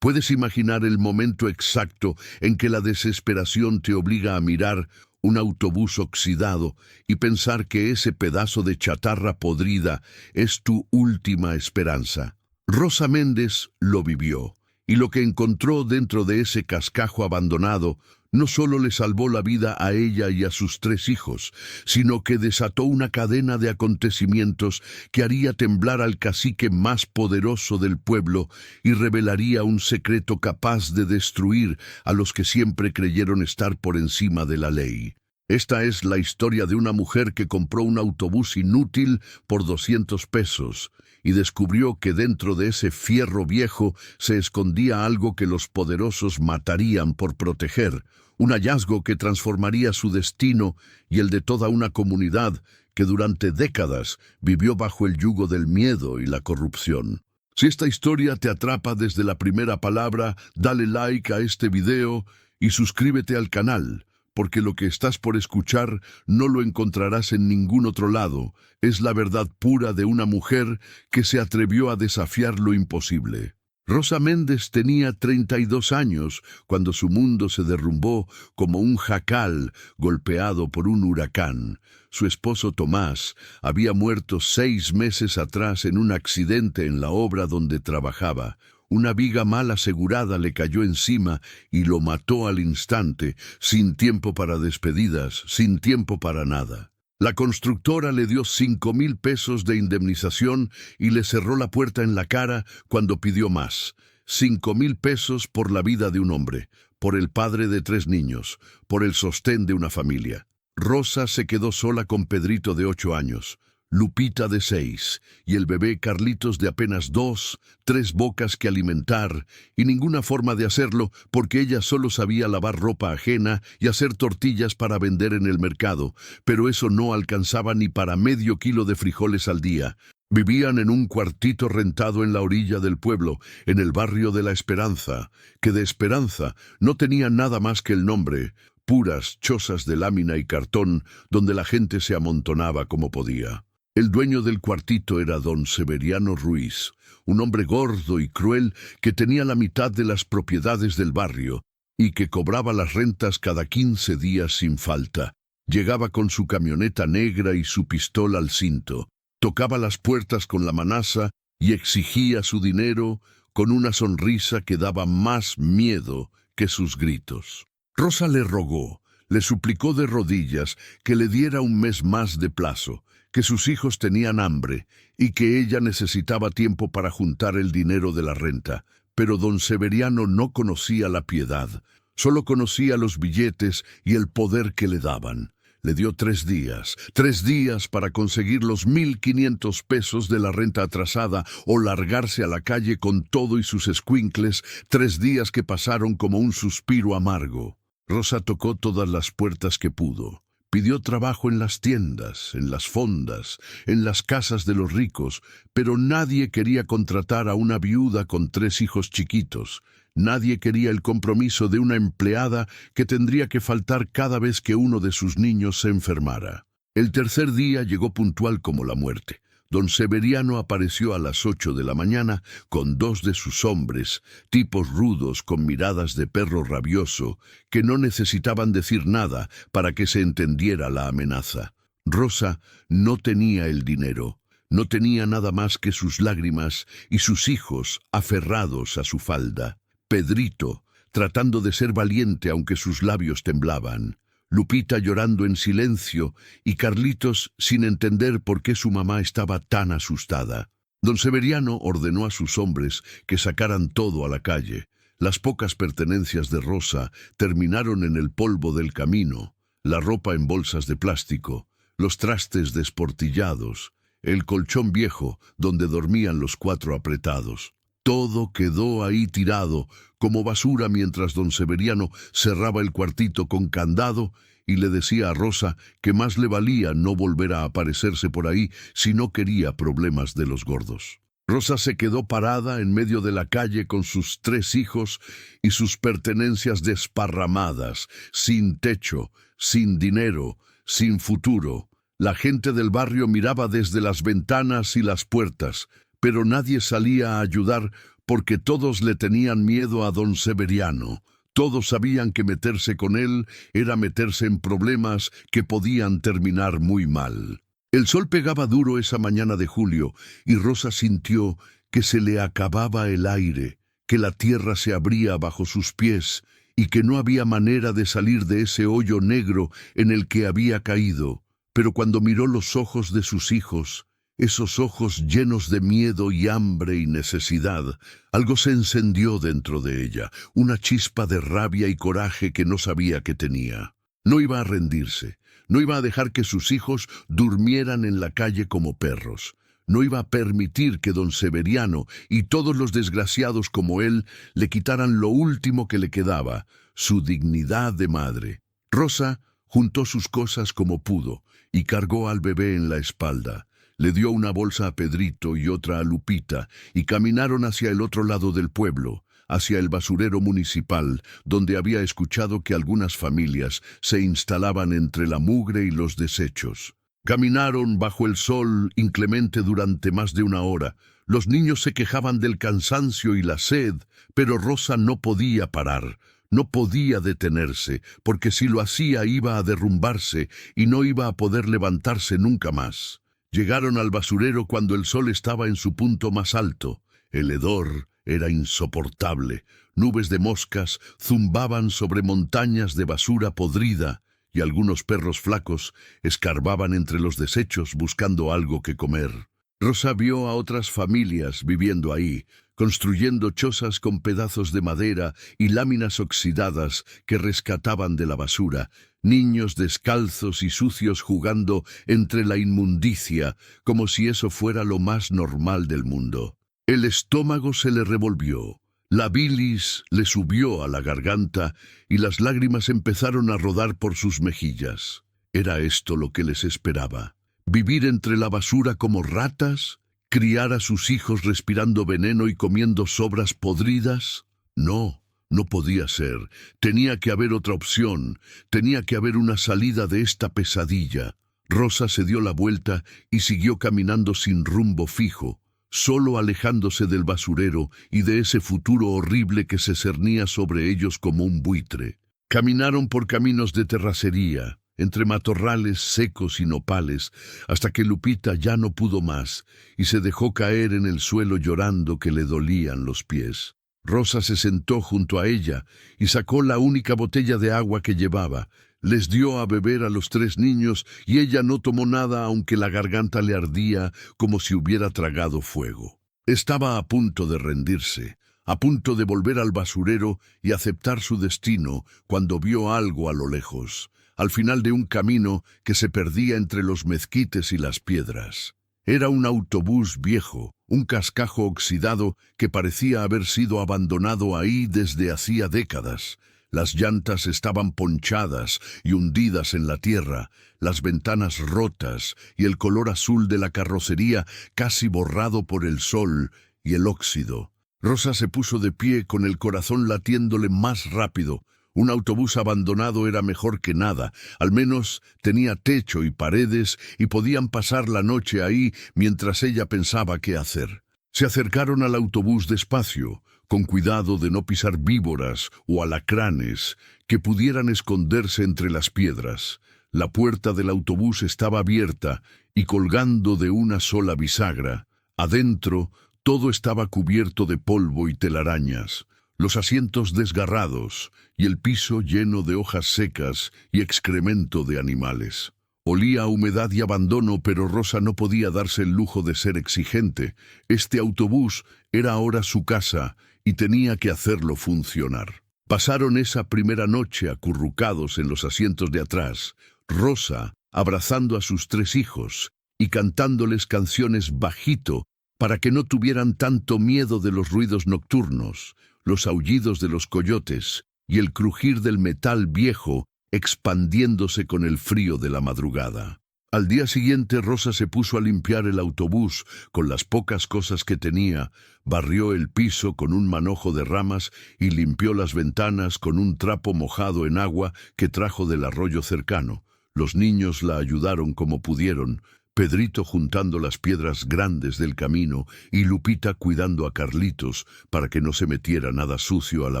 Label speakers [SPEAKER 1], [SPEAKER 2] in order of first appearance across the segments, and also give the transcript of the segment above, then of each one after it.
[SPEAKER 1] ¿Puedes imaginar el momento exacto en que la desesperación te obliga a mirar un autobús oxidado y pensar que ese pedazo de chatarra podrida es tu última esperanza? Rosa Méndez lo vivió, y lo que encontró dentro de ese cascajo abandonado no solo le salvó la vida a ella y a sus 3 hijos, sino que desató una cadena de acontecimientos que haría temblar al cacique más poderoso del pueblo y revelaría un secreto capaz de destruir a los que siempre creyeron estar por encima de la ley. Esta es la historia de una mujer que compró un autobús inútil por 200 pesos y descubrió que dentro de ese fierro viejo se escondía algo que los poderosos matarían por proteger, un hallazgo que transformaría su destino y el de toda una comunidad que durante décadas vivió bajo el yugo del miedo y la corrupción. Si esta historia te atrapa desde la primera palabra, dale like a este video y suscríbete al canal, porque lo que estás por escuchar no lo encontrarás en ningún otro lado. Es la verdad pura de una mujer que se atrevió a desafiar lo imposible. Rosa Méndez tenía 32 años cuando su mundo se derrumbó como un jacal golpeado por un huracán. Su esposo Tomás había muerto 6 meses atrás en un accidente en la obra donde trabajaba. Una viga mal asegurada le cayó encima y lo mató al instante, sin tiempo para despedidas, sin tiempo para nada. La constructora le dio 5,000 pesos de indemnización y le cerró la puerta en la cara cuando pidió más. 5,000 pesos por la vida de un hombre, por el padre de 3 niños, por el sostén de una familia. Rosa se quedó sola con Pedrito de 8 años. Lupita de 6, y el bebé Carlitos de apenas 2, 3 bocas que alimentar, y ninguna forma de hacerlo porque ella solo sabía lavar ropa ajena y hacer tortillas para vender en el mercado, pero eso no alcanzaba ni para medio kilo de frijoles al día. Vivían en un cuartito rentado en la orilla del pueblo, en el barrio de La Esperanza, que de esperanza no tenía nada más que el nombre, puras chozas de lámina y cartón donde la gente se amontonaba como podía. El dueño del cuartito era don Severiano Ruiz, un hombre gordo y cruel que tenía la mitad de las propiedades del barrio y que cobraba las rentas cada 15 días sin falta. Llegaba con su camioneta negra y su pistola al cinto, tocaba las puertas con la manaza y exigía su dinero con una sonrisa que daba más miedo que sus gritos. Rosa le rogó, le suplicó de rodillas que le diera un mes más de plazo, que sus hijos tenían hambre y que ella necesitaba tiempo para juntar el dinero de la renta. Pero don Severiano no conocía la piedad, solo conocía los billetes y el poder que le daban. Le dio 3 días para conseguir los 1,500 pesos de la renta atrasada o largarse a la calle con todo y sus escuincles, 3 días que pasaron como un suspiro amargo. Rosa tocó todas las puertas que pudo. Pidió trabajo en las tiendas, en las fondas, en las casas de los ricos, pero nadie quería contratar a una viuda con 3 hijos chiquitos. Nadie quería el compromiso de una empleada que tendría que faltar cada vez que uno de sus niños se enfermara. El tercer día llegó puntual como la muerte. Don Severiano apareció a las 8 de la mañana con 2 de sus hombres, tipos rudos con miradas de perro rabioso, que no necesitaban decir nada para que se entendiera la amenaza. Rosa no tenía el dinero, no tenía nada más que sus lágrimas y sus hijos aferrados a su falda. Pedrito, tratando de ser valiente aunque sus labios temblaban. Lupita llorando en silencio y Carlitos sin entender por qué su mamá estaba tan asustada. Don Severiano ordenó a sus hombres que sacaran todo a la calle. Las pocas pertenencias de Rosa terminaron en el polvo del camino, la ropa en bolsas de plástico, los trastes desportillados, el colchón viejo donde dormían los 4 apretados. Todo quedó ahí tirado como basura mientras don Severiano cerraba el cuartito con candado y le decía a Rosa que más le valía no volver a aparecerse por ahí si no quería problemas de los gordos. Rosa se quedó parada en medio de la calle con sus 3 hijos y sus pertenencias desparramadas, sin techo, sin dinero, sin futuro. La gente del barrio miraba desde las ventanas y las puertas, pero nadie salía a ayudar porque todos le tenían miedo a don Severiano. Todos sabían que meterse con él era meterse en problemas que podían terminar muy mal. El sol pegaba duro esa mañana de julio y Rosa sintió que se le acababa el aire, que la tierra se abría bajo sus pies y que no había manera de salir de ese hoyo negro en el que había caído. Pero cuando miró los ojos de sus hijos, esos ojos llenos de miedo y hambre y necesidad, algo se encendió dentro de ella, una chispa de rabia y coraje que no sabía que tenía. No iba a rendirse, no iba a dejar que sus hijos durmieran en la calle como perros. No iba a permitir que don Severiano y todos los desgraciados como él le quitaran lo último que le quedaba, su dignidad de madre. Rosa juntó sus cosas como pudo y cargó al bebé en la espalda. Le dio una bolsa a Pedrito y otra a Lupita y caminaron hacia el otro lado del pueblo, hacia el basurero municipal, donde había escuchado que algunas familias se instalaban entre la mugre y los desechos. Caminaron bajo el sol inclemente durante más de una hora. Los niños se quejaban del cansancio y la sed, pero Rosa no podía parar. No podía detenerse, porque si lo hacía iba a derrumbarse y no iba a poder levantarse nunca más. Llegaron al basurero cuando el sol estaba en su punto más alto. El hedor era insoportable. Nubes de moscas zumbaban sobre montañas de basura podrida y algunos perros flacos escarbaban entre los desechos buscando algo que comer. Rosa vio a otras familias viviendo ahí, construyendo chozas con pedazos de madera y láminas oxidadas que rescataban de la basura, niños descalzos y sucios jugando entre la inmundicia, como si eso fuera lo más normal del mundo. El estómago se le revolvió, la bilis le subió a la garganta y las lágrimas empezaron a rodar por sus mejillas. ¿Era esto lo que les esperaba? ¿Vivir entre la basura como ratas? ¿Criar a sus hijos respirando veneno y comiendo sobras podridas? No, no podía ser. Tenía que haber otra opción. Tenía que haber una salida de esta pesadilla. Rosa se dio la vuelta y siguió caminando sin rumbo fijo, solo alejándose del basurero y de ese futuro horrible que se cernía sobre ellos como un buitre. Caminaron por caminos de terracería, entre matorrales secos y nopales, hasta que Lupita ya no pudo más y se dejó caer en el suelo llorando que le dolían los pies. Rosa se sentó junto a ella y sacó la única botella de agua que llevaba. Les dio a beber a los 3 niños y ella no tomó nada aunque la garganta le ardía como si hubiera tragado fuego. Estaba a punto de rendirse, a punto de volver al basurero y aceptar su destino cuando vio algo a lo lejos, al final de un camino que se perdía entre los mezquites y las piedras. Era un autobús viejo, un cascajo oxidado que parecía haber sido abandonado ahí desde hacía décadas. Las llantas estaban ponchadas y hundidas en la tierra, las ventanas rotas y el color azul de la carrocería casi borrado por el sol y el óxido. Rosa se puso de pie con el corazón latiéndole más rápido. Un autobús abandonado era mejor que nada, al menos tenía techo y paredes y podían pasar la noche ahí mientras ella pensaba qué hacer. Se acercaron al autobús despacio, con cuidado de no pisar víboras o alacranes que pudieran esconderse entre las piedras. La puerta del autobús estaba abierta y colgando de una sola bisagra. Adentro, todo estaba cubierto de polvo y telarañas, los asientos desgarrados y el piso lleno de hojas secas y excremento de animales. Olía a humedad y abandono, pero Rosa no podía darse el lujo de ser exigente. Este autobús era ahora su casa y tenía que hacerlo funcionar. Pasaron esa primera noche acurrucados en los asientos de atrás, Rosa abrazando a sus 3 hijos y cantándoles canciones bajito para que no tuvieran tanto miedo de los ruidos nocturnos, los aullidos de los coyotes y el crujir del metal viejo expandiéndose con el frío de la madrugada. Al día siguiente Rosa se puso a limpiar el autobús con las pocas cosas que tenía, barrió el piso con un manojo de ramas y limpió las ventanas con un trapo mojado en agua que trajo del arroyo cercano. Los niños la ayudaron como pudieron, Pedrito juntando las piedras grandes del camino y Lupita cuidando a Carlitos para que no se metiera nada sucio a la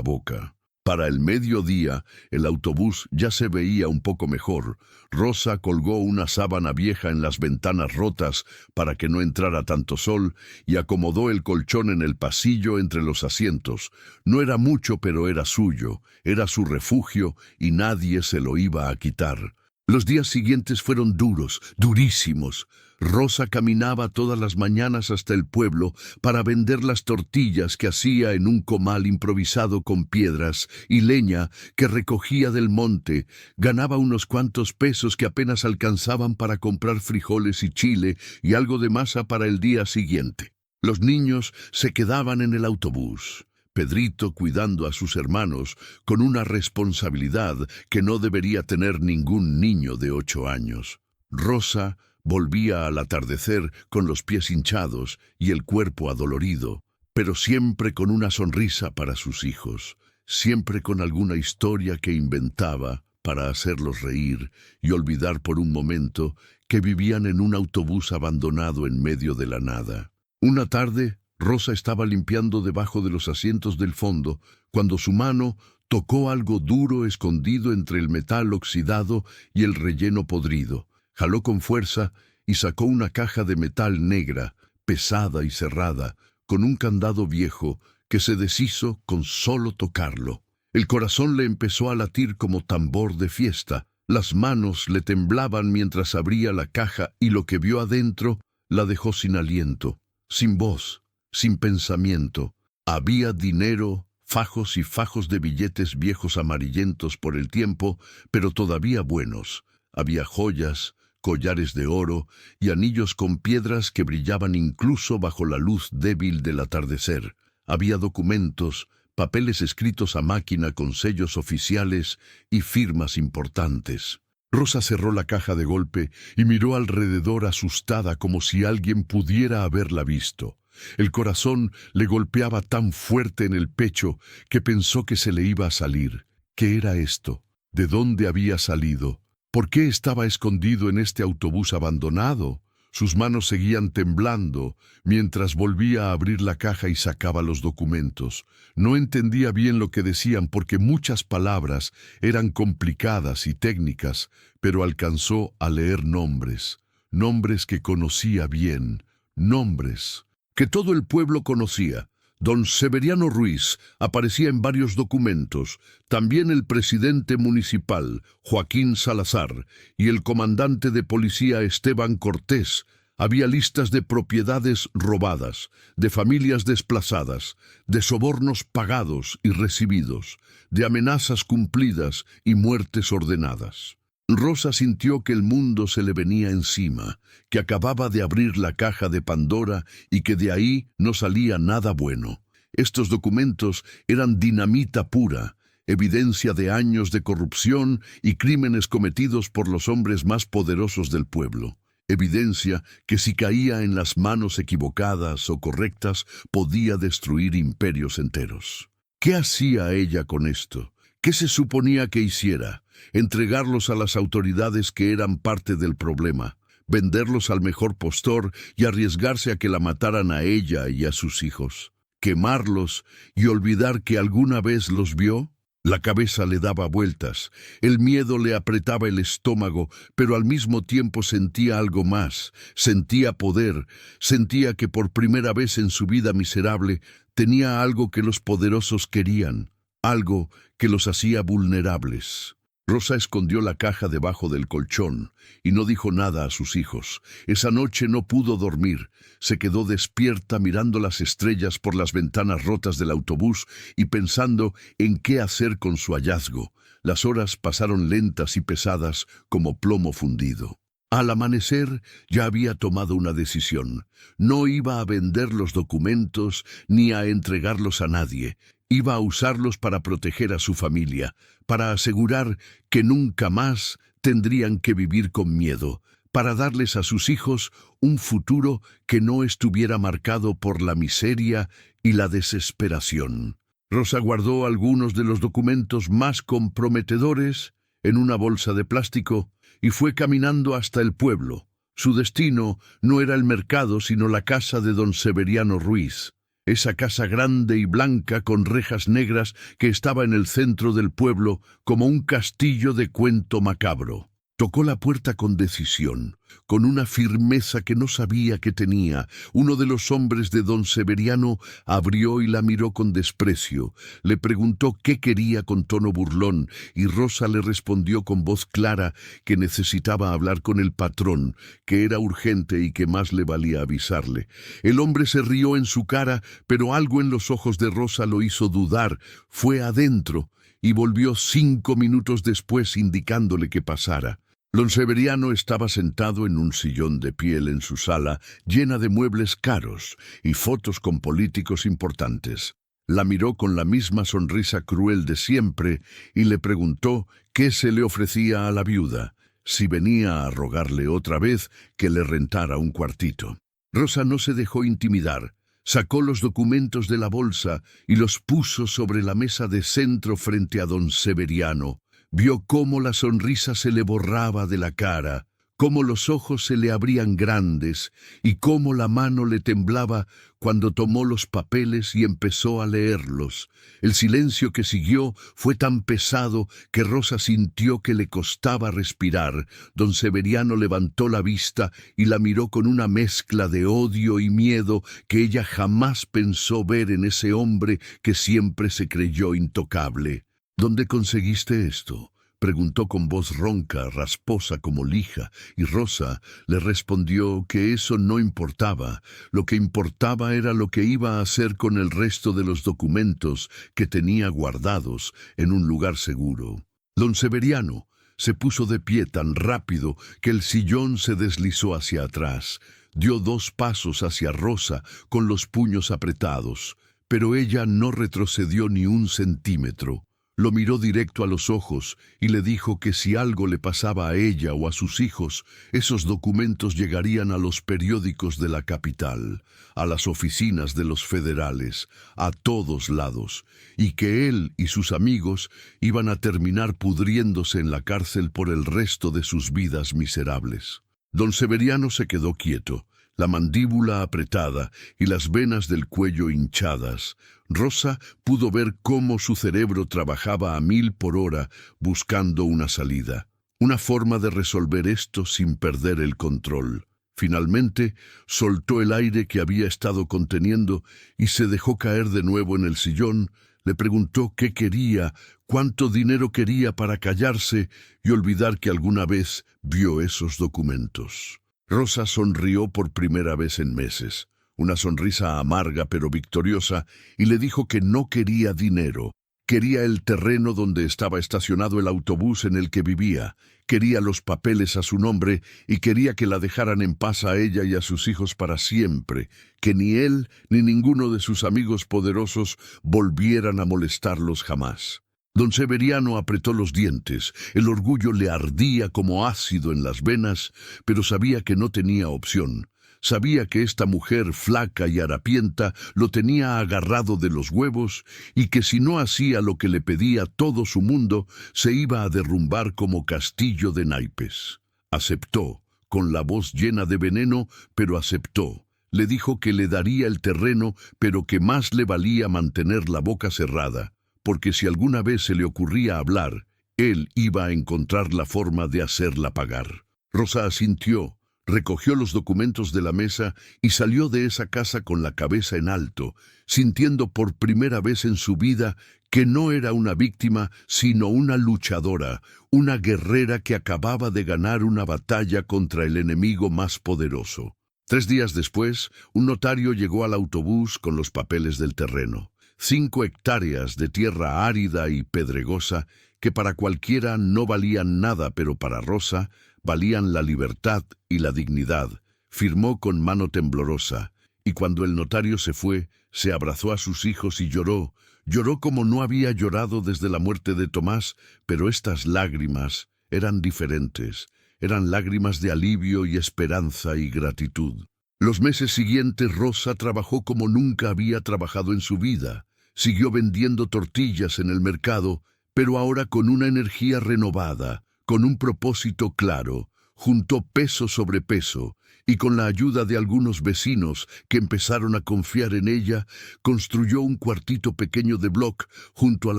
[SPEAKER 1] boca. Para el mediodía, el autobús ya se veía un poco mejor. Rosa colgó una sábana vieja en las ventanas rotas para que no entrara tanto sol y acomodó el colchón en el pasillo entre los asientos. No era mucho, pero era suyo, era su refugio y nadie se lo iba a quitar. Los días siguientes fueron duros, durísimos. Rosa caminaba todas las mañanas hasta el pueblo para vender las tortillas que hacía en un comal improvisado con piedras y leña que recogía del monte. Ganaba unos cuantos pesos que apenas alcanzaban para comprar frijoles y chile y algo de masa para el día siguiente. Los niños se quedaban en el autobús. Pedrito cuidando a sus hermanos con una responsabilidad que no debería tener ningún niño de 8 años. Rosa volvía al atardecer con los pies hinchados y el cuerpo adolorido, pero siempre con una sonrisa para sus hijos, siempre con alguna historia que inventaba para hacerlos reír y olvidar por un momento que vivían en un autobús abandonado en medio de la nada. Una tarde, Rosa estaba limpiando debajo de los asientos del fondo cuando su mano tocó algo duro escondido entre el metal oxidado y el relleno podrido. Jaló con fuerza y sacó una caja de metal negra, pesada y cerrada, con un candado viejo que se deshizo con solo tocarlo. El corazón le empezó a latir como tambor de fiesta. Las manos le temblaban mientras abría la caja y lo que vio adentro la dejó sin aliento, sin voz, sin pensamiento. Había dinero, fajos y fajos de billetes viejos amarillentos por el tiempo, pero todavía buenos. Había joyas, collares de oro y anillos con piedras que brillaban incluso bajo la luz débil del atardecer. Había documentos, papeles escritos a máquina con sellos oficiales y firmas importantes. Rosa cerró la caja de golpe y miró alrededor asustada como si alguien pudiera haberla visto. El corazón le golpeaba tan fuerte en el pecho que pensó que se le iba a salir. ¿Qué era esto? ¿De dónde había salido? ¿Por qué estaba escondido en este autobús abandonado? Sus manos seguían temblando mientras volvía a abrir la caja y sacaba los documentos. No entendía bien lo que decían porque muchas palabras eran complicadas y técnicas, pero alcanzó a leer nombres, nombres que conocía bien, nombres que todo el pueblo conocía. Don Severiano Ruiz aparecía en varios documentos, también el presidente municipal, Joaquín Salazar, y el comandante de policía Esteban Cortés. Había listas de propiedades robadas, de familias desplazadas, de sobornos pagados y recibidos, de amenazas cumplidas y muertes ordenadas. Rosa sintió que el mundo se le venía encima, que acababa de abrir la caja de Pandora y que de ahí no salía nada bueno. Estos documentos eran dinamita pura, evidencia de años de corrupción y crímenes cometidos por los hombres más poderosos del pueblo. Evidencia que si caía en las manos equivocadas o correctas podía destruir imperios enteros. ¿Qué hacía ella con esto? ¿Qué se suponía que hiciera? Entregarlos a las autoridades que eran parte del problema, venderlos al mejor postor y arriesgarse a que la mataran a ella y a sus hijos, quemarlos y olvidar que alguna vez los vio. La cabeza le daba vueltas, el miedo le apretaba el estómago, pero al mismo tiempo sentía algo más, sentía poder, sentía que por primera vez en su vida miserable tenía algo que los poderosos querían, algo que los hacía vulnerables. Rosa escondió la caja debajo del colchón y no dijo nada a sus hijos. Esa noche no pudo dormir. Se quedó despierta mirando las estrellas por las ventanas rotas del autobús y pensando en qué hacer con su hallazgo. Las horas pasaron lentas y pesadas como plomo fundido. Al amanecer ya había tomado una decisión. No iba a vender los documentos ni a entregarlos a nadie. Iba a usarlos para proteger a su familia, para asegurar que nunca más tendrían que vivir con miedo, para darles a sus hijos un futuro que no estuviera marcado por la miseria y la desesperación. Rosa guardó algunos de los documentos más comprometedores en una bolsa de plástico y fue caminando hasta el pueblo. Su destino no era el mercado, sino la casa de don Severiano Ruiz. Esa casa grande y blanca con rejas negras que estaba en el centro del pueblo como un castillo de cuento macabro. Tocó la puerta con decisión, con una firmeza que no sabía que tenía. Uno de los hombres de don Severiano abrió y la miró con desprecio. Le preguntó qué quería con tono burlón, y Rosa le respondió con voz clara que necesitaba hablar con el patrón, que era urgente y que más le valía avisarle. El hombre se rió en su cara, pero algo en los ojos de Rosa lo hizo dudar. Fue adentro y volvió 5 minutos después indicándole que pasara. Don Severiano estaba sentado en un sillón de piel en su sala, llena de muebles caros y fotos con políticos importantes. La miró con la misma sonrisa cruel de siempre y le preguntó qué se le ofrecía a la viuda, si venía a rogarle otra vez que le rentara un cuartito. Rosa no se dejó intimidar. Sacó los documentos de la bolsa y los puso sobre la mesa de centro frente a don Severiano. Vio cómo la sonrisa se le borraba de la cara, cómo los ojos se le abrían grandes y cómo la mano le temblaba cuando tomó los papeles y empezó a leerlos. El silencio que siguió fue tan pesado que Rosa sintió que le costaba respirar. Don Severiano levantó la vista y la miró con una mezcla de odio y miedo que ella jamás pensó ver en ese hombre que siempre se creyó intocable. —¿Dónde conseguiste esto? —preguntó con voz ronca, rasposa como lija, y Rosa le respondió que eso no importaba. Lo que importaba era lo que iba a hacer con el resto de los documentos que tenía guardados en un lugar seguro. Don Severiano se puso de pie tan rápido que el sillón se deslizó hacia atrás. Dio 2 pasos hacia Rosa con los puños apretados, pero ella no retrocedió ni 1 centímetro. Lo miró directo a los ojos y le dijo que si algo le pasaba a ella o a sus hijos, esos documentos llegarían a los periódicos de la capital, a las oficinas de los federales, a todos lados, y que él y sus amigos iban a terminar pudriéndose en la cárcel por el resto de sus vidas miserables. Don Severiano se quedó quieto, la mandíbula apretada y las venas del cuello hinchadas. Rosa pudo ver cómo su cerebro trabajaba a 1000 por hora buscando una salida, una forma de resolver esto sin perder el control. Finalmente, soltó el aire que había estado conteniendo y se dejó caer de nuevo en el sillón. Le preguntó qué quería, cuánto dinero quería para callarse y olvidar que alguna vez vio esos documentos. Rosa sonrió por primera vez en meses, una sonrisa amarga pero victoriosa, y le dijo que no quería dinero. Quería el terreno donde estaba estacionado el autobús en el que vivía, quería los papeles a su nombre y quería que la dejaran en paz a ella y a sus hijos para siempre, que ni él ni ninguno de sus amigos poderosos volvieran a molestarlos jamás. Don Severiano apretó los dientes, el orgullo le ardía como ácido en las venas, pero sabía que no tenía opción. Sabía que esta mujer flaca y harapienta lo tenía agarrado de los huevos y que si no hacía lo que le pedía todo su mundo, se iba a derrumbar como castillo de naipes. Aceptó, con la voz llena de veneno, pero aceptó. Le dijo que le daría el terreno, pero que más le valía mantener la boca cerrada, porque si alguna vez se le ocurría hablar, él iba a encontrar la forma de hacerla pagar. Rosa asintió, recogió los documentos de la mesa y salió de esa casa con la cabeza en alto, sintiendo por primera vez en su vida que no era una víctima, sino una luchadora, una guerrera que acababa de ganar una batalla contra el enemigo más poderoso. 3 días después, un notario llegó al autobús con los papeles del terreno. 5 hectáreas de tierra árida y pedregosa que para cualquiera no valían nada, pero para Rosa valían la libertad y la dignidad. Firmó con mano temblorosa, y cuando el notario se fue, se abrazó a sus hijos y lloró. Lloró como no había llorado desde la muerte de Tomás, pero estas lágrimas eran diferentes. Eran lágrimas de alivio y esperanza y gratitud. Los meses siguientes Rosa trabajó como nunca había trabajado en su vida. Siguió vendiendo tortillas en el mercado, pero ahora con una energía renovada, con un propósito claro: juntó peso sobre peso y con la ayuda de algunos vecinos que empezaron a confiar en ella, construyó un cuartito pequeño de bloc junto al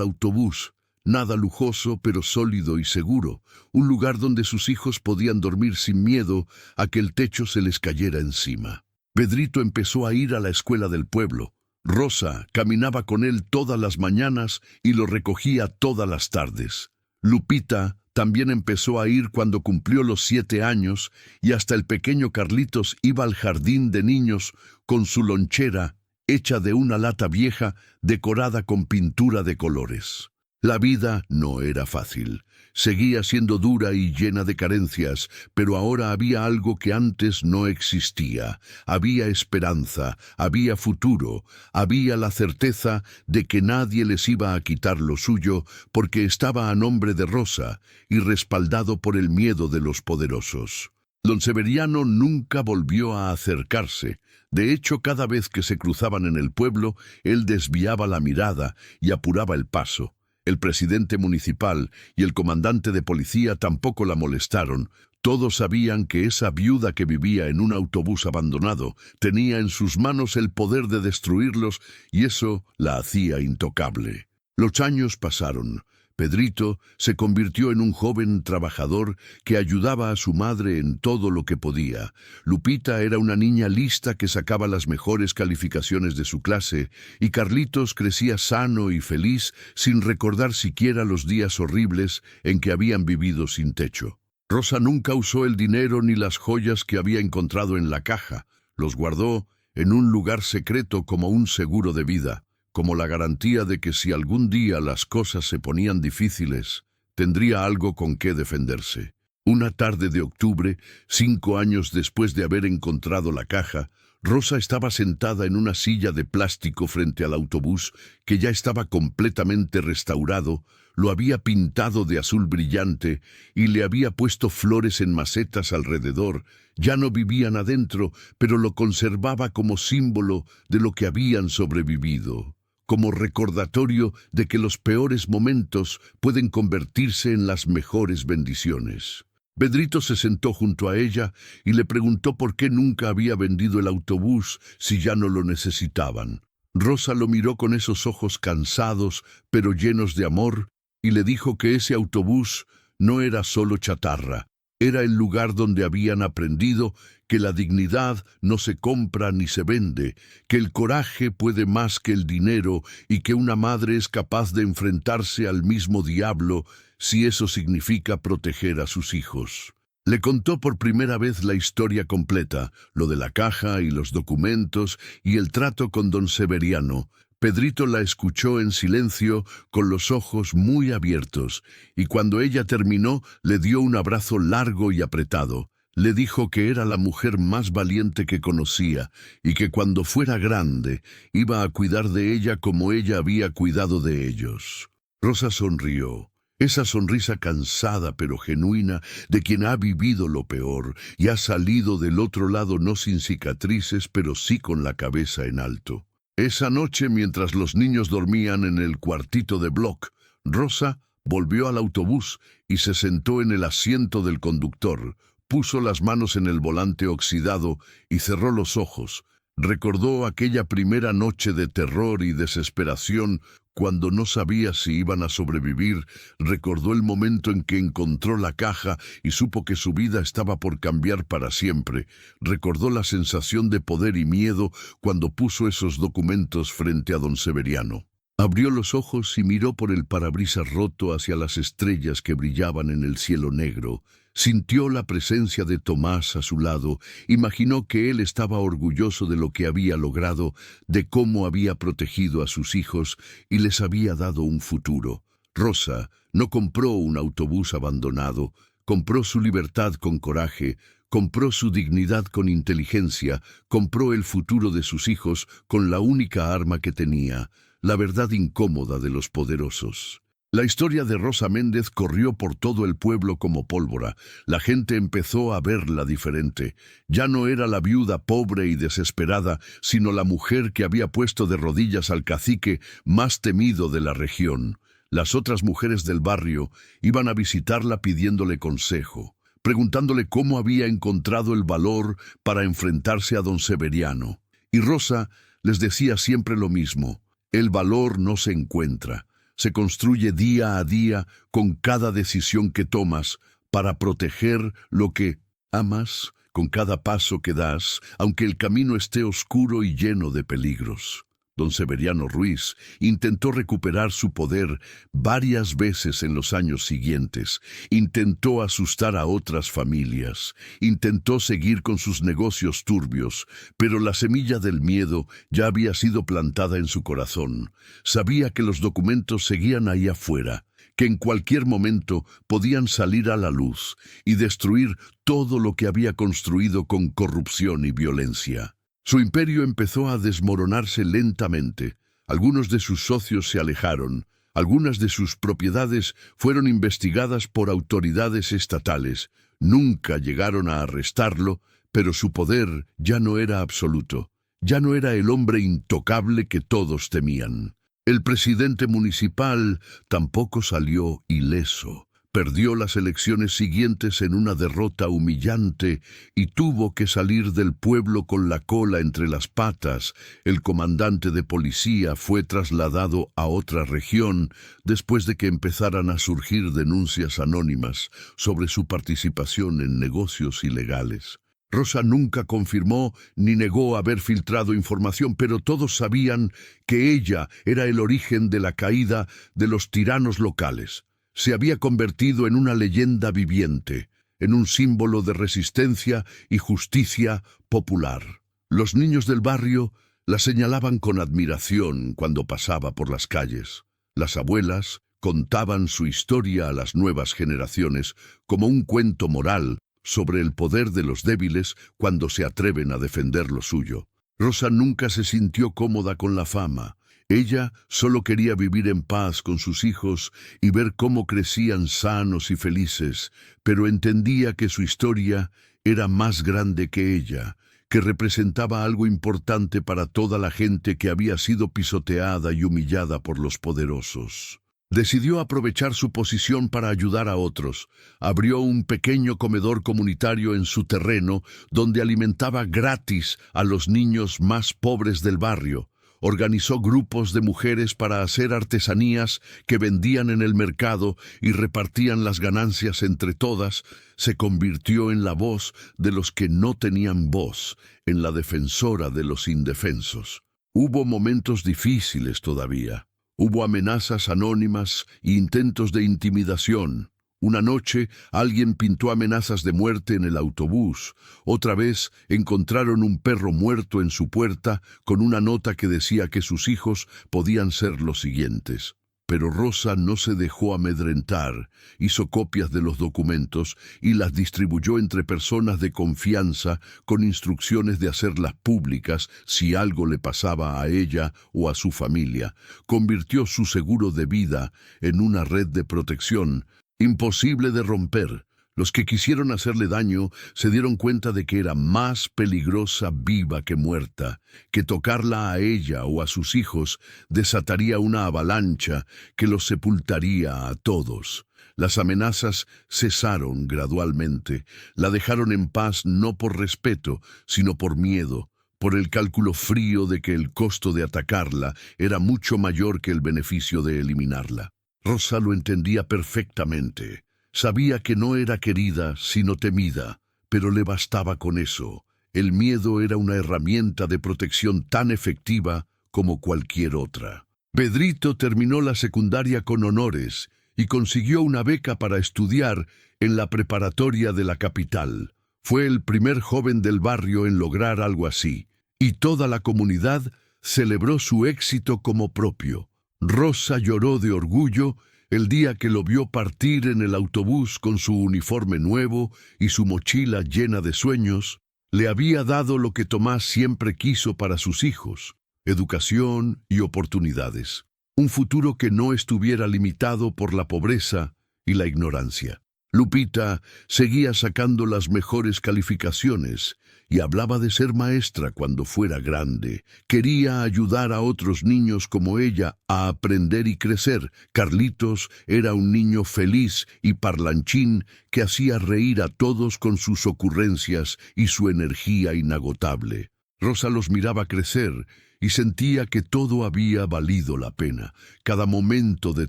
[SPEAKER 1] autobús. Nada lujoso, pero sólido y seguro, un lugar donde sus hijos podían dormir sin miedo a que el techo se les cayera encima. Pedrito empezó a ir a la escuela del pueblo. Rosa caminaba con él todas las mañanas y lo recogía todas las tardes. Lupita también empezó a ir cuando cumplió los 7 años y hasta el pequeño Carlitos iba al jardín de niños con su lonchera hecha de una lata vieja decorada con pintura de colores. La vida no era fácil. Seguía siendo dura y llena de carencias, pero ahora había algo que antes no existía. Había esperanza, había futuro, había la certeza de que nadie les iba a quitar lo suyo porque estaba a nombre de Rosa y respaldado por el miedo de los poderosos. Don Severiano nunca volvió a acercarse. De hecho, cada vez que se cruzaban en el pueblo, él desviaba la mirada y apuraba el paso. El presidente municipal y el comandante de policía tampoco la molestaron. Todos sabían que esa viuda que vivía en un autobús abandonado tenía en sus manos el poder de destruirlos y eso la hacía intocable. Los años pasaron. Pedrito se convirtió en un joven trabajador que ayudaba a su madre en todo lo que podía. Lupita era una niña lista que sacaba las mejores calificaciones de su clase, y Carlitos crecía sano y feliz sin recordar siquiera los días horribles en que habían vivido sin techo. Rosa nunca usó el dinero ni las joyas que había encontrado en la caja. Los guardó en un lugar secreto como un seguro de vida, como la garantía de que si algún día las cosas se ponían difíciles, tendría algo con qué defenderse. Una tarde de octubre, 5 años después de haber encontrado la caja, Rosa estaba sentada en una silla de plástico frente al autobús, que ya estaba completamente restaurado, lo había pintado de azul brillante y le había puesto flores en macetas alrededor. Ya no vivían adentro, pero lo conservaba como símbolo de lo que habían sobrevivido, como recordatorio de que los peores momentos pueden convertirse en las mejores bendiciones. Pedrito se sentó junto a ella y le preguntó por qué nunca había vendido el autobús si ya no lo necesitaban. Rosa lo miró con esos ojos cansados, pero llenos de amor, y le dijo que ese autobús no era solo chatarra. Era el lugar donde habían aprendido que la dignidad no se compra ni se vende, que el coraje puede más que el dinero y que una madre es capaz de enfrentarse al mismo diablo si eso significa proteger a sus hijos. Le contó por primera vez la historia completa, lo de la caja y los documentos y el trato con don Severiano. Pedrito la escuchó en silencio, con los ojos muy abiertos, y cuando ella terminó, le dio un abrazo largo y apretado. Le dijo que era la mujer más valiente que conocía, y que cuando fuera grande, iba a cuidar de ella como ella había cuidado de ellos. Rosa sonrió. Esa sonrisa cansada pero genuina de quien ha vivido lo peor y ha salido del otro lado no sin cicatrices, pero sí con la cabeza en alto. Esa noche, mientras los niños dormían en el cuartito de bloc, Rosa volvió al autobús y se sentó en el asiento del conductor, puso las manos en el volante oxidado y cerró los ojos. Recordó aquella primera noche de terror y desesperación cuando no sabía si iban a sobrevivir. Recordó el momento en que encontró la caja y supo que su vida estaba por cambiar para siempre. Recordó la sensación de poder y miedo cuando puso esos documentos frente a don Severiano. Abrió los ojos y miró por el parabrisas roto hacia las estrellas que brillaban en el cielo negro. Sintió la presencia de Tomás a su lado, imaginó que él estaba orgulloso de lo que había logrado, de cómo había protegido a sus hijos y les había dado un futuro. Rosa no compró un autobús abandonado, compró su libertad con coraje, compró su dignidad con inteligencia, compró el futuro de sus hijos con la única arma que tenía, la verdad incómoda de los poderosos. La historia de Rosa Méndez corrió por todo el pueblo como pólvora. La gente empezó a verla diferente. Ya no era la viuda pobre y desesperada, sino la mujer que había puesto de rodillas al cacique más temido de la región. Las otras mujeres del barrio iban a visitarla pidiéndole consejo. preguntándole cómo había encontrado el valor para enfrentarse a don Severiano. Y Rosa les decía siempre lo mismo: el valor no se encuentra, se construye día a día con cada decisión que tomas para proteger lo que amas con cada paso que das, aunque el camino esté oscuro y lleno de peligros. Don Severiano Ruiz intentó recuperar su poder varias veces en los años siguientes, intentó asustar a otras familias, intentó seguir con sus negocios turbios, pero la semilla del miedo ya había sido plantada en su corazón. Sabía que los documentos seguían ahí afuera, que en cualquier momento podían salir a la luz y destruir todo lo que había construido con corrupción y violencia. Su imperio empezó a desmoronarse lentamente. Algunos de sus socios se alejaron. Algunas de sus propiedades fueron investigadas por autoridades estatales. Nunca llegaron a arrestarlo, pero su poder ya no era absoluto. Ya no era el hombre intocable que todos temían. El presidente municipal tampoco salió ileso. Perdió las elecciones siguientes en una derrota humillante y tuvo que salir del pueblo con la cola entre las patas. El comandante de policía fue trasladado a otra región después de que empezaran a surgir denuncias anónimas sobre su participación en negocios ilegales. Rosa nunca confirmó ni negó haber filtrado información, pero todos sabían que ella era el origen de la caída de los tiranos locales. Se había convertido en una leyenda viviente, en un símbolo de resistencia y justicia popular. Los niños del barrio la señalaban con admiración cuando pasaba por las calles. Las abuelas contaban su historia a las nuevas generaciones como un cuento moral sobre el poder de los débiles cuando se atreven a defender lo suyo. Rosa nunca se sintió cómoda con la fama. Ella solo quería vivir en paz con sus hijos y ver cómo crecían sanos y felices, pero entendía que su historia era más grande que ella, que representaba algo importante para toda la gente que había sido pisoteada y humillada por los poderosos. Decidió aprovechar su posición para ayudar a otros. Abrió un pequeño comedor comunitario en su terreno donde alimentaba gratis a los niños más pobres del barrio. Organizó grupos de mujeres para hacer artesanías que vendían en el mercado y repartían las ganancias entre todas. Se convirtió en la voz de los que no tenían voz, en la defensora de los indefensos. Hubo momentos difíciles todavía. Hubo amenazas anónimas e intentos de intimidación. Una noche alguien pintó amenazas de muerte en el autobús. Otra vez encontraron un perro muerto en su puerta con una nota que decía que sus hijos podían ser los siguientes. Pero Rosa no se dejó amedrentar, hizo copias de los documentos y las distribuyó entre personas de confianza con instrucciones de hacerlas públicas si algo le pasaba a ella o a su familia. Convirtió su seguro de vida en una red de protección imposible de romper. Los que quisieron hacerle daño se dieron cuenta de que era más peligrosa viva que muerta, que tocarla a ella o a sus hijos desataría una avalancha que los sepultaría a todos. Las amenazas cesaron gradualmente, la dejaron en paz no por respeto, sino por miedo, por el cálculo frío de que el costo de atacarla era mucho mayor que el beneficio de eliminarla. Rosa lo entendía perfectamente. Sabía que no era querida, sino temida, pero le bastaba con eso. El miedo era una herramienta de protección tan efectiva como cualquier otra. Pedrito terminó la secundaria con honores y consiguió una beca para estudiar en la preparatoria de la capital. Fue el primer joven del barrio en lograr algo así, y toda la comunidad celebró su éxito como propio. Rosa lloró de orgullo el día que lo vio partir en el autobús con su uniforme nuevo y su mochila llena de sueños. Le había dado lo que Tomás siempre quiso para sus hijos: educación y oportunidades. Un futuro que no estuviera limitado por la pobreza y la ignorancia. Lupita seguía sacando las mejores calificaciones y hablaba de ser maestra cuando fuera grande. Quería ayudar a otros niños como ella a aprender y crecer. Carlitos era un niño feliz y parlanchín que hacía reír a todos con sus ocurrencias y su energía inagotable. Rosa los miraba crecer y sentía que todo había valido la pena. Cada momento de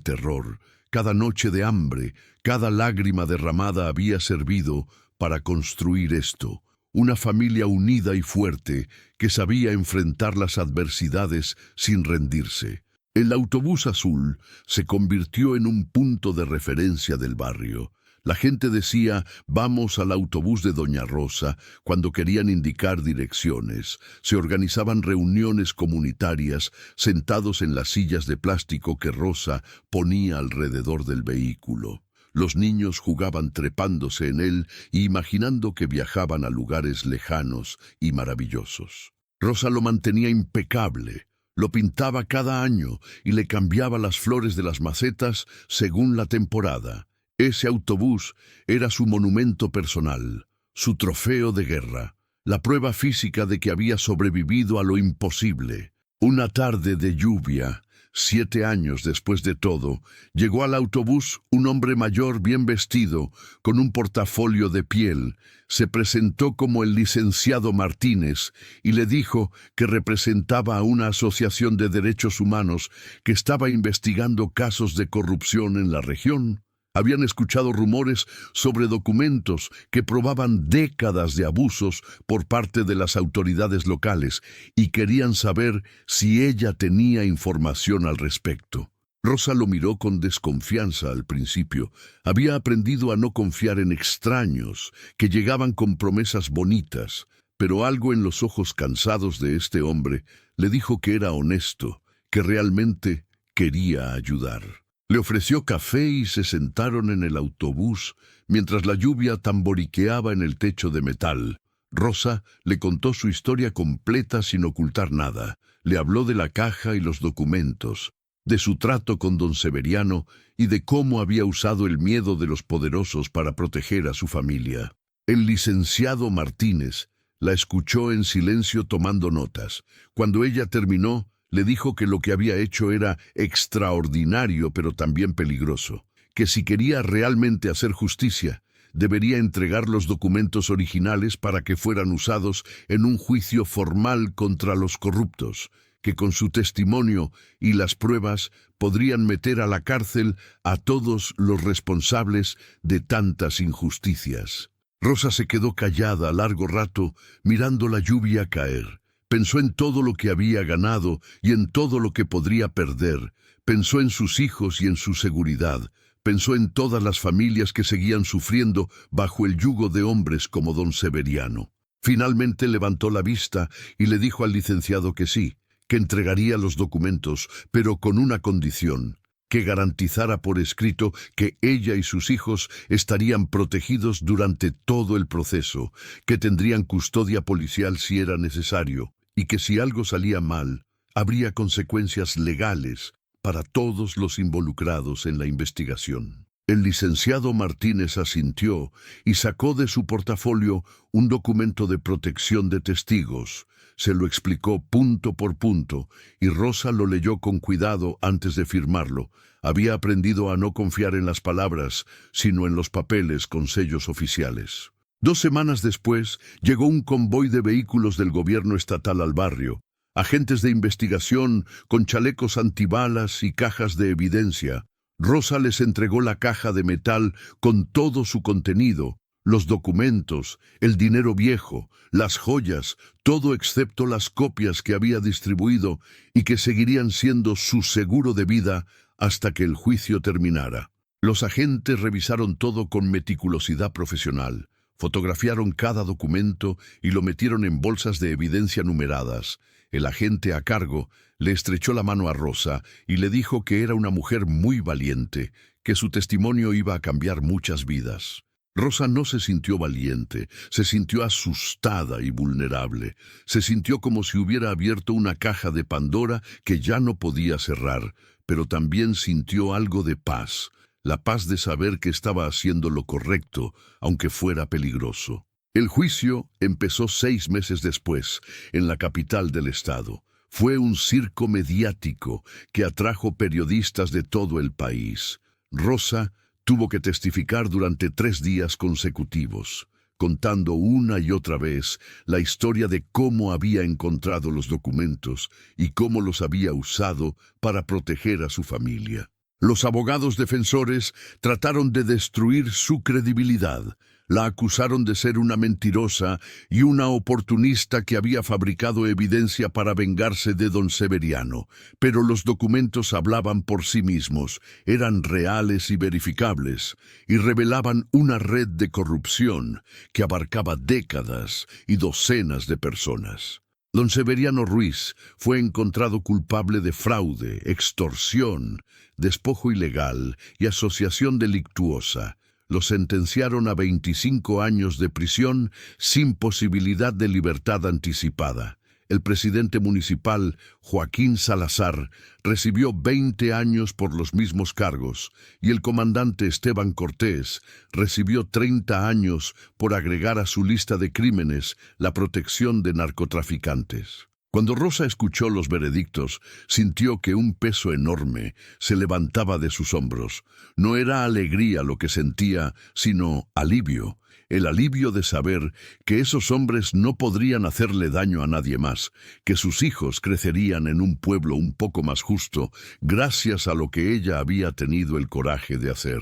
[SPEAKER 1] terror, cada noche de hambre, cada lágrima derramada había servido para construir esto. Una familia unida y fuerte que sabía enfrentar las adversidades sin rendirse. El autobús azul se convirtió en un punto de referencia del barrio. La gente decía, vamos al autobús de Doña Rosa, cuando querían indicar direcciones. Se organizaban reuniones comunitarias, sentados en las sillas de plástico que Rosa ponía alrededor del vehículo. Los niños jugaban trepándose en él y imaginando que viajaban a lugares lejanos y maravillosos. Rosa lo mantenía impecable. Lo pintaba cada año y le cambiaba las flores de las macetas según la temporada. Ese autobús era su monumento personal, su trofeo de guerra, la prueba física de que había sobrevivido a lo imposible. Una tarde de lluvia, 7 años después de todo, llegó al autobús un hombre mayor bien vestido, con un portafolio de piel. Se presentó como el licenciado Martínez y le dijo que representaba a una asociación de derechos humanos que estaba investigando casos de corrupción en la región. Habían escuchado rumores sobre documentos que probaban décadas de abusos por parte de las autoridades locales y querían saber si ella tenía información al respecto. Rosa lo miró con desconfianza al principio. Había aprendido a no confiar en extraños que llegaban con promesas bonitas, pero algo en los ojos cansados de este hombre le dijo que era honesto, que realmente quería ayudar. Le ofreció café y se sentaron en el autobús mientras la lluvia tamboriqueaba en el techo de metal. Rosa le contó su historia completa sin ocultar nada. Le habló de la caja y los documentos, de su trato con don Severiano y de cómo había usado el miedo de los poderosos para proteger a su familia. El licenciado Martínez la escuchó en silencio tomando notas. Cuando ella terminó, le dijo que lo que había hecho era extraordinario pero también peligroso, que si quería realmente hacer justicia, debería entregar los documentos originales para que fueran usados en un juicio formal contra los corruptos, que con su testimonio y las pruebas podrían meter a la cárcel a todos los responsables de tantas injusticias. Rosa se quedó callada largo rato mirando la lluvia caer. Pensó en todo lo que había ganado y en todo lo que podría perder. Pensó en sus hijos y en su seguridad. Pensó en todas las familias que seguían sufriendo bajo el yugo de hombres como don Severiano. Finalmente levantó la vista y le dijo al licenciado que sí, que entregaría los documentos, pero con una condición: que garantizara por escrito que ella y sus hijos estarían protegidos durante todo el proceso, que tendrían custodia policial si era necesario, y que si algo salía mal, habría consecuencias legales para todos los involucrados en la investigación. El licenciado Martínez asintió y sacó de su portafolio un documento de protección de testigos. Se lo explicó punto por punto y Rosa lo leyó con cuidado antes de firmarlo. Había aprendido a no confiar en las palabras, sino en los papeles con sellos oficiales. 2 semanas después, llegó un convoy de vehículos del gobierno estatal al barrio. Agentes de investigación con chalecos antibalas y cajas de evidencia. Rosa les entregó la caja de metal con todo su contenido, los documentos, el dinero viejo, las joyas, todo excepto las copias que había distribuido y que seguirían siendo su seguro de vida hasta que el juicio terminara. Los agentes revisaron todo con meticulosidad profesional, fotografiaron cada documento y lo metieron en bolsas de evidencia numeradas. El agente a cargo le estrechó la mano a Rosa y le dijo que era una mujer muy valiente, que su testimonio iba a cambiar muchas vidas. Rosa no se sintió valiente, se sintió asustada y vulnerable. Se sintió como si hubiera abierto una caja de Pandora que ya no podía cerrar, pero también sintió algo de paz, la paz de saber que estaba haciendo lo correcto, aunque fuera peligroso. El juicio empezó 6 meses después, en la capital del estado. Fue un circo mediático que atrajo periodistas de todo el país. Rosa tuvo que testificar durante 3 días consecutivos, contando una y otra vez la historia de cómo había encontrado los documentos y cómo los había usado para proteger a su familia. Los abogados defensores trataron de destruir su credibilidad. La acusaron de ser una mentirosa y una oportunista que había fabricado evidencia para vengarse de don Severiano. Pero los documentos hablaban por sí mismos, eran reales y verificables, y revelaban una red de corrupción que abarcaba décadas y docenas de personas. Don Severiano Ruiz fue encontrado culpable de fraude, extorsión, despojo ilegal y asociación delictuosa. Lo sentenciaron a 25 años de prisión sin posibilidad de libertad anticipada. El presidente municipal, Joaquín Salazar, recibió 20 años por los mismos cargos, y el comandante Esteban Cortés recibió 30 años por agregar a su lista de crímenes la protección de narcotraficantes. Cuando Rosa escuchó los veredictos, sintió que un peso enorme se levantaba de sus hombros. No era alegría lo que sentía, sino alivio. El alivio de saber que esos hombres no podrían hacerle daño a nadie más, que sus hijos crecerían en un pueblo un poco más justo, gracias a lo que ella había tenido el coraje de hacer.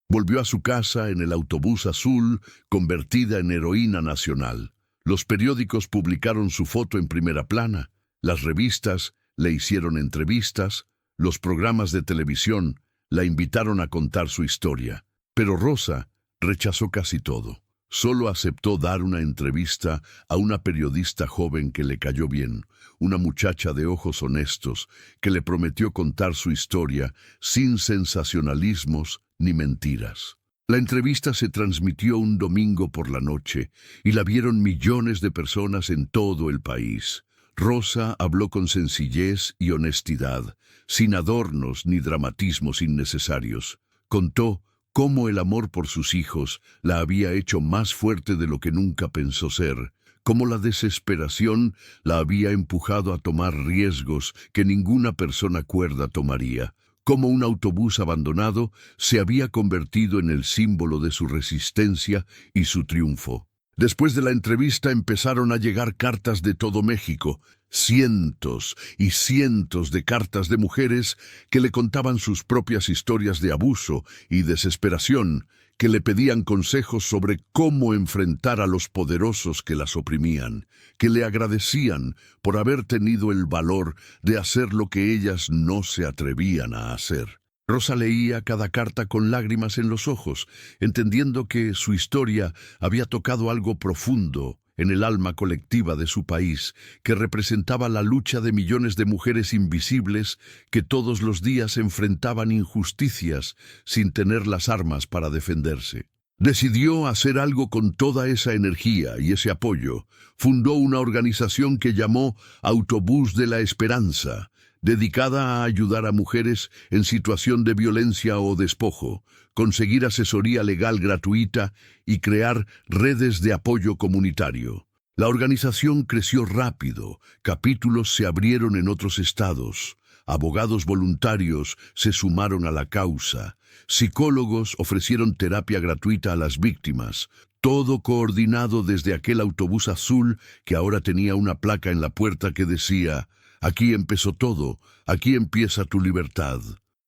[SPEAKER 1] Volvió a su casa en el autobús azul, convertida en heroína nacional. Los periódicos publicaron su foto en primera plana, las revistas le hicieron entrevistas, los programas de televisión la invitaron a contar su historia. Pero Rosa rechazó casi todo. Solo aceptó dar una entrevista a una periodista joven que le cayó bien, una muchacha de ojos honestos que le prometió contar su historia sin sensacionalismos ni mentiras. La entrevista se transmitió un domingo por la noche y la vieron millones de personas en todo el país. Rosa habló con sencillez y honestidad, sin adornos ni dramatismos innecesarios. Contó cómo el amor por sus hijos la había hecho más fuerte de lo que nunca pensó ser, cómo la desesperación la había empujado a tomar riesgos que ninguna persona cuerda tomaría, cómo un autobús abandonado se había convertido en el símbolo de su resistencia y su triunfo. Después de la entrevista empezaron a llegar cartas de todo México, cientos y cientos de cartas de mujeres que le contaban sus propias historias de abuso y desesperación, que le pedían consejos sobre cómo enfrentar a los poderosos que las oprimían, que le agradecían por haber tenido el valor de hacer lo que ellas no se atrevían a hacer. Rosa leía cada carta con lágrimas en los ojos, entendiendo que su historia había tocado algo profundo en el alma colectiva de su país, que representaba la lucha de millones de mujeres invisibles que todos los días enfrentaban injusticias sin tener las armas para defenderse. Decidió hacer algo con toda esa energía y ese apoyo. Fundó una organización que llamó Autobús de la Esperanza, dedicada a ayudar a mujeres en situación de violencia o despojo, conseguir asesoría legal gratuita y crear redes de apoyo comunitario. La organización creció rápido, capítulos se abrieron en otros estados, abogados voluntarios se sumaron a la causa, psicólogos ofrecieron terapia gratuita a las víctimas, todo coordinado desde aquel autobús azul que ahora tenía una placa en la puerta que decía: «Aquí empezó todo, aquí empieza tu libertad».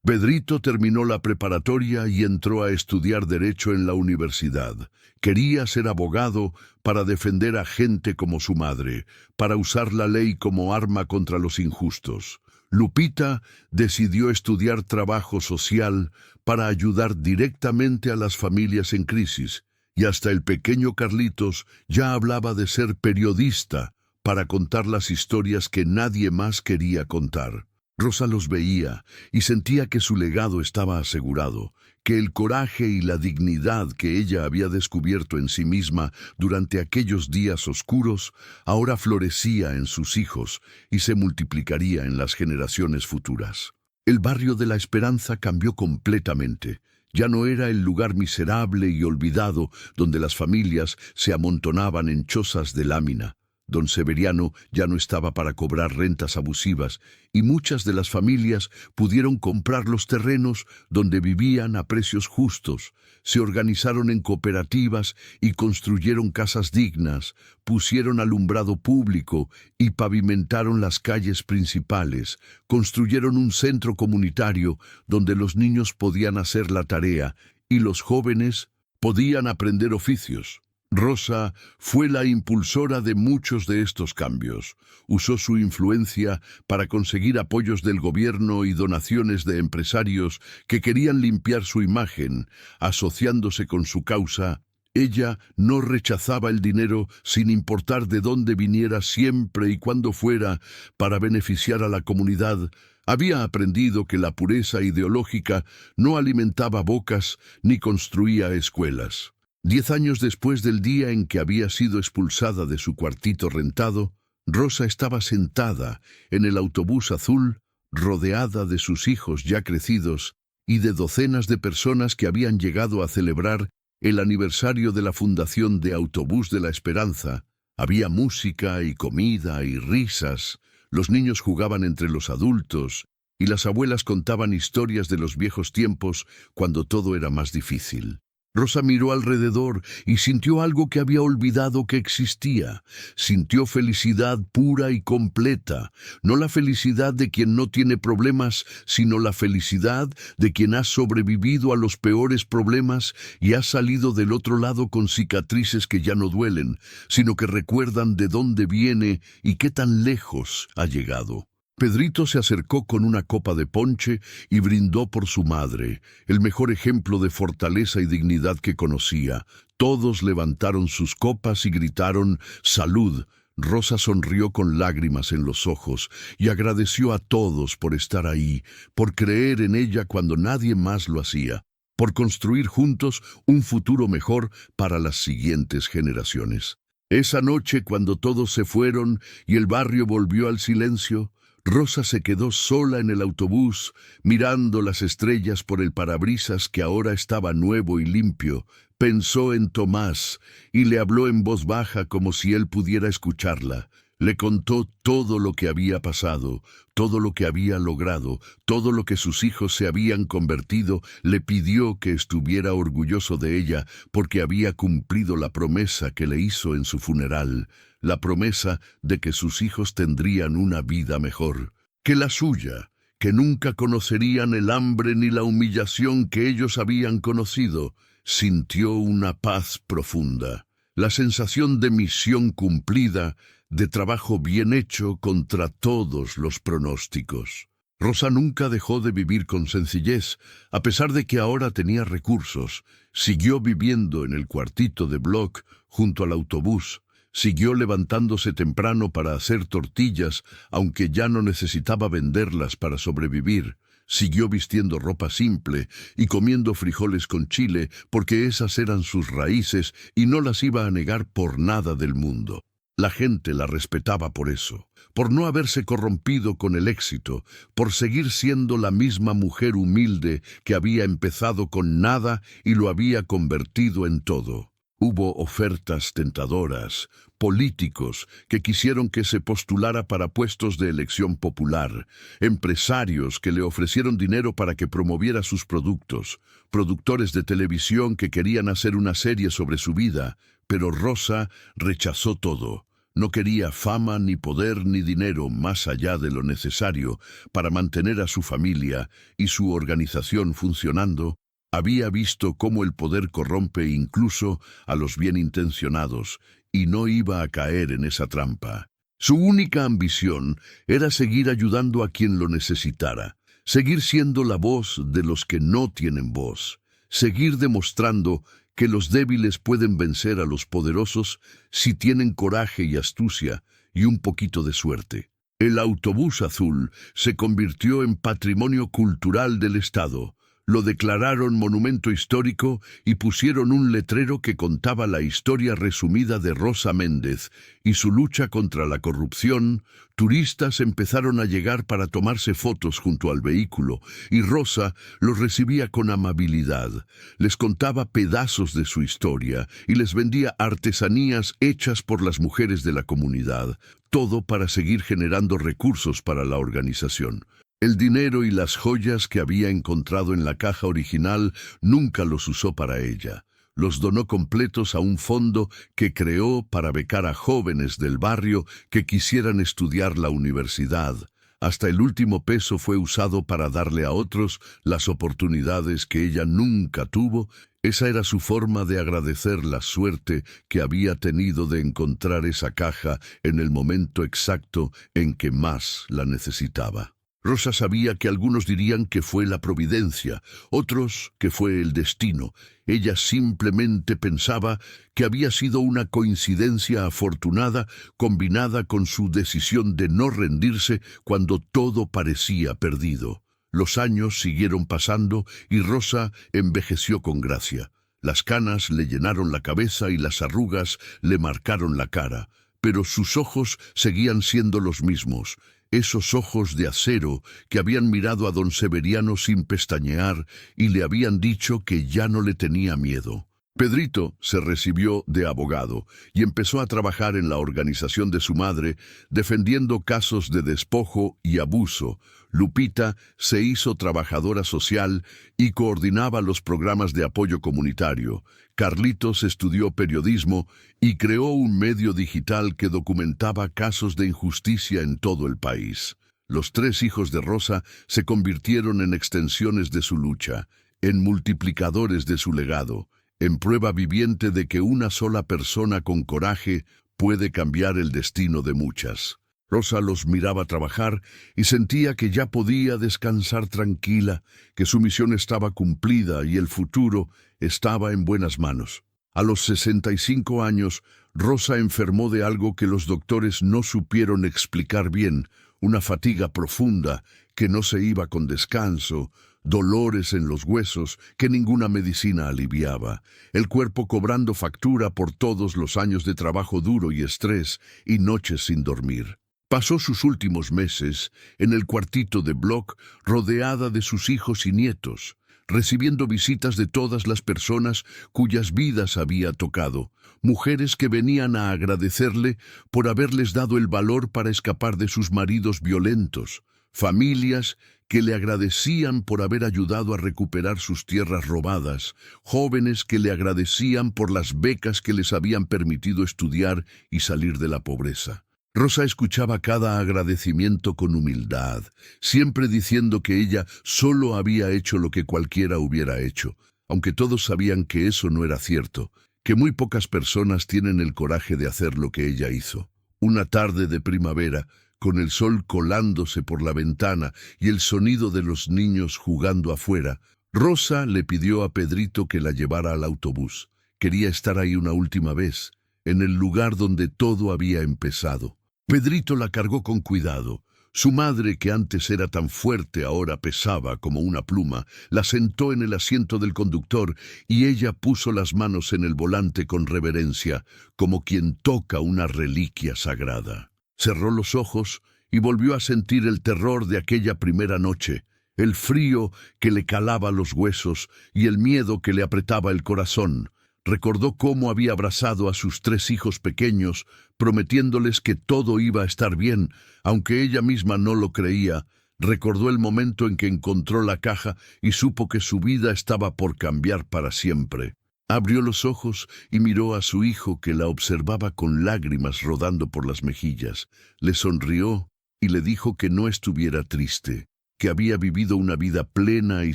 [SPEAKER 1] Pedrito terminó la preparatoria y entró a estudiar Derecho en la universidad. Quería ser abogado para defender a gente como su madre, para usar la ley como arma contra los injustos. Lupita decidió estudiar trabajo social para ayudar directamente a las familias en crisis, y hasta el pequeño Carlitos ya hablaba de ser periodista para contar las historias que nadie más quería contar. Rosa los veía y sentía que su legado estaba asegurado, que el coraje y la dignidad que ella había descubierto en sí misma durante aquellos días oscuros ahora florecía en sus hijos y se multiplicaría en las generaciones futuras. El barrio de La Esperanza cambió completamente. Ya no era el lugar miserable y olvidado donde las familias se amontonaban en chozas de lámina. Don Severiano ya no estaba para cobrar rentas abusivas y muchas de las familias pudieron comprar los terrenos donde vivían a precios justos. Se organizaron en cooperativas y construyeron casas dignas, pusieron alumbrado público y pavimentaron las calles principales. Construyeron un centro comunitario donde los niños podían hacer la tarea y los jóvenes podían aprender oficios. Rosa fue la impulsora de muchos de estos cambios. Usó su influencia para conseguir apoyos del gobierno y donaciones de empresarios que querían limpiar su imagen, asociándose con su causa. Ella no rechazaba el dinero sin importar de dónde viniera, siempre y cuando fuera para beneficiar a la comunidad. Había aprendido que la pureza ideológica no alimentaba bocas ni construía escuelas. 10 años después del día en que había sido expulsada de su cuartito rentado, Rosa estaba sentada en el autobús azul, rodeada de sus hijos ya crecidos y de docenas de personas que habían llegado a celebrar el aniversario de la fundación de Autobús de la Esperanza. Había música y comida y risas, los niños jugaban entre los adultos y las abuelas contaban historias de los viejos tiempos cuando todo era más difícil. Rosa miró alrededor y sintió algo que había olvidado que existía. Sintió felicidad pura y completa, no la felicidad de quien no tiene problemas, sino la felicidad de quien ha sobrevivido a los peores problemas y ha salido del otro lado con cicatrices que ya no duelen, sino que recuerdan de dónde viene y qué tan lejos ha llegado. Pedrito se acercó con una copa de ponche y brindó por su madre, el mejor ejemplo de fortaleza y dignidad que conocía. Todos levantaron sus copas y gritaron «¡Salud!». Rosa sonrió con lágrimas en los ojos y agradeció a todos por estar ahí, por creer en ella cuando nadie más lo hacía, por construir juntos un futuro mejor para las siguientes generaciones. Esa noche, cuando todos se fueron y el barrio volvió al silencio, Rosa se quedó sola en el autobús, mirando las estrellas por el parabrisas que ahora estaba nuevo y limpio. Pensó en Tomás y le habló en voz baja como si él pudiera escucharla. Le contó todo lo que había pasado, todo lo que había logrado, todo lo que sus hijos se habían convertido. Le pidió que estuviera orgulloso de ella porque había cumplido la promesa que le hizo en su funeral. La promesa de que sus hijos tendrían una vida mejor que la suya, que nunca conocerían el hambre ni la humillación que ellos habían conocido. Sintió una paz profunda, la sensación de misión cumplida, de trabajo bien hecho contra todos los pronósticos. Rosa nunca dejó de vivir con sencillez, a pesar de que ahora tenía recursos. Siguió viviendo en el cuartito de bloc junto al autobús. Siguió levantándose temprano para hacer tortillas, aunque ya no necesitaba venderlas para sobrevivir. Siguió vistiendo ropa simple y comiendo frijoles con chile, porque esas eran sus raíces y no las iba a negar por nada del mundo. La gente la respetaba por eso, por no haberse corrompido con el éxito, por seguir siendo la misma mujer humilde que había empezado con nada y lo había convertido en todo. Hubo ofertas tentadoras, políticos que quisieron que se postulara para puestos de elección popular, empresarios que le ofrecieron dinero para que promoviera sus productos, productores de televisión que querían hacer una serie sobre su vida, pero Rosa rechazó todo. No quería fama, ni poder, ni dinero más allá de lo necesario para mantener a su familia y su organización funcionando. Había visto cómo el poder corrompe incluso a los bien intencionados y no iba a caer en esa trampa. Su única ambición era seguir ayudando a quien lo necesitara, seguir siendo la voz de los que no tienen voz, seguir demostrando que los débiles pueden vencer a los poderosos si tienen coraje y astucia y un poquito de suerte. El autobús azul se convirtió en patrimonio cultural del Estado. Lo declararon monumento histórico y pusieron un letrero que contaba la historia resumida de Rosa Méndez y su lucha contra la corrupción. Turistas empezaron a llegar para tomarse fotos junto al vehículo y Rosa los recibía con amabilidad. Les contaba pedazos de su historia y les vendía artesanías hechas por las mujeres de la comunidad, todo para seguir generando recursos para la organización. El dinero y las joyas que había encontrado en la caja original nunca los usó para ella. Los donó completos a un fondo que creó para becar a jóvenes del barrio que quisieran estudiar la universidad. Hasta el último peso fue usado para darle a otros las oportunidades que ella nunca tuvo. Esa era su forma de agradecer la suerte que había tenido de encontrar esa caja en el momento exacto en que más la necesitaba. Rosa sabía que algunos dirían que fue la providencia, otros que fue el destino. Ella simplemente pensaba que había sido una coincidencia afortunada combinada con su decisión de no rendirse cuando todo parecía perdido. Los años siguieron pasando y Rosa envejeció con gracia. Las canas le llenaron la cabeza y las arrugas le marcaron la cara, pero sus ojos seguían siendo los mismos. Esos ojos de acero que habían mirado a don Severiano sin pestañear y le habían dicho que ya no le tenía miedo. Pedrito se recibió de abogado y empezó a trabajar en la organización de su madre, defendiendo casos de despojo y abuso. Lupita se hizo trabajadora social y coordinaba los programas de apoyo comunitario. Carlitos estudió periodismo y creó un medio digital que documentaba casos de injusticia en todo el país. Los 3 hijos de Rosa se convirtieron en extensiones de su lucha, en multiplicadores de su legado, en prueba viviente de que una sola persona con coraje puede cambiar el destino de muchas. Rosa los miraba trabajar y sentía que ya podía descansar tranquila, que su misión estaba cumplida y el futuro estaba en buenas manos. A los 65 años, Rosa enfermó de algo que los doctores no supieron explicar bien, una fatiga profunda que no se iba con descanso, dolores en los huesos que ninguna medicina aliviaba, el cuerpo cobrando factura por todos los años de trabajo duro y estrés y noches sin dormir. Pasó sus últimos meses en el cuartito de bloc rodeada de sus hijos y nietos, recibiendo visitas de todas las personas cuyas vidas había tocado, mujeres que venían a agradecerle por haberles dado el valor para escapar de sus maridos violentos, familias que le agradecían por haber ayudado a recuperar sus tierras robadas, jóvenes que le agradecían por las becas que les habían permitido estudiar y salir de la pobreza. Rosa escuchaba cada agradecimiento con humildad, siempre diciendo que ella solo había hecho lo que cualquiera hubiera hecho, aunque todos sabían que eso no era cierto, que muy pocas personas tienen el coraje de hacer lo que ella hizo. Una tarde de primavera, con el sol colándose por la ventana y el sonido de los niños jugando afuera, Rosa le pidió a Pedrito que la llevara al autobús. Quería estar ahí una última vez, en el lugar donde todo había empezado. Pedrito la cargó con cuidado. Su madre, que antes era tan fuerte, ahora pesaba como una pluma, la sentó en el asiento del conductor y ella puso las manos en el volante con reverencia, como quien toca una reliquia sagrada. Cerró los ojos y volvió a sentir el terror de aquella primera noche, el frío que le calaba los huesos y el miedo que le apretaba el corazón. Recordó cómo había abrazado a sus 3 hijos pequeños, prometiéndoles que todo iba a estar bien, aunque ella misma no lo creía. Recordó el momento en que encontró la caja y supo que su vida estaba por cambiar para siempre. Abrió los ojos y miró a su hijo que la observaba con lágrimas rodando por las mejillas. Le sonrió y le dijo que no estuviera triste, que había vivido una vida plena y